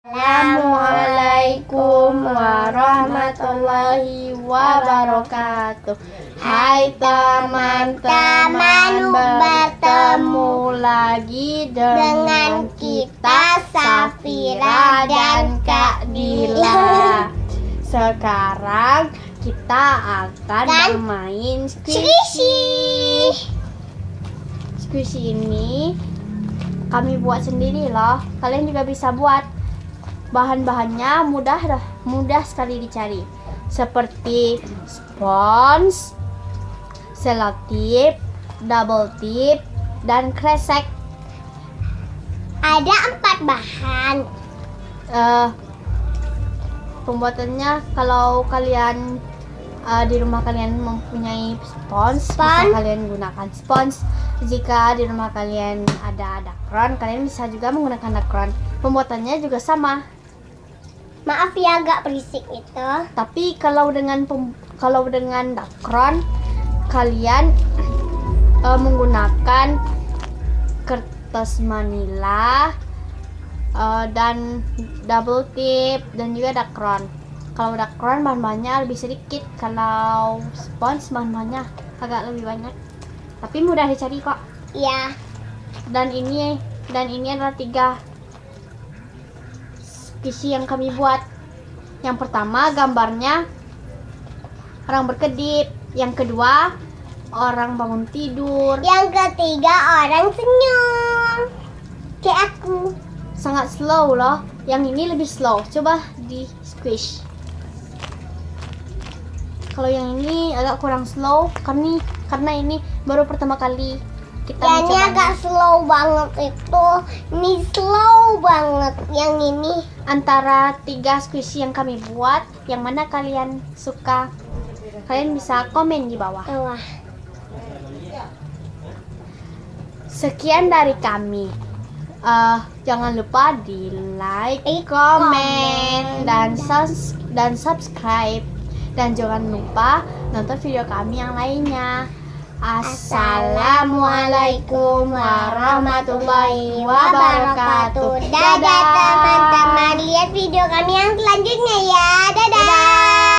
Assalamualaikum warahmatullahi wabarakatuh. Hai teman-teman, bertemu lagi dengan kita Safira dan Kak Dila. Sekarang kita akan bermain squishy. Squishy ini kami buat sendiri loh. Kalian juga bisa buat. Bahan-bahannya mudah sekali dicari, seperti spons, selotip, double tip, dan kresek. Ada 4 bahan. Pembuatannya, kalau kalian di rumah kalian mempunyai spons, bisa kalian gunakan spons. Jika di rumah kalian ada dakron, kalian bisa juga menggunakan dakron. Pembuatannya juga sama. Maaf ya agak berisik itu. Tapi kalau dengan dakron, kalian menggunakan kertas manila dan double tip dan juga dakron. Kalau dakron bahan-bahannya lebih sedikit, kalau spons bahan-bahannya agak lebih banyak. Tapi mudah dicari kok. Iya. Dan ini adalah 3 squishy yang kami buat. Yang pertama gambarnya orang berkedip, yang kedua orang bangun tidur, yang ketiga orang senyum kayak aku. Sangat slow loh. Yang ini lebih slow. Coba di squish. Kalau yang ini agak kurang slow karena ini baru pertama kali kita Yang ini agak slow banget itu. Ini slow banget. Yang ini antara 3 squishy yang kami buat, yang mana kalian suka? Kalian bisa komen di bawah. Sekian dari kami. Jangan lupa di like, komen, dan subscribe. Dan jangan lupa nonton video kami yang lainnya. Assalamualaikum warahmatullahi wabarakatuh. Dadah teman-teman. Lihat video kami yang selanjutnya ya. Dadah.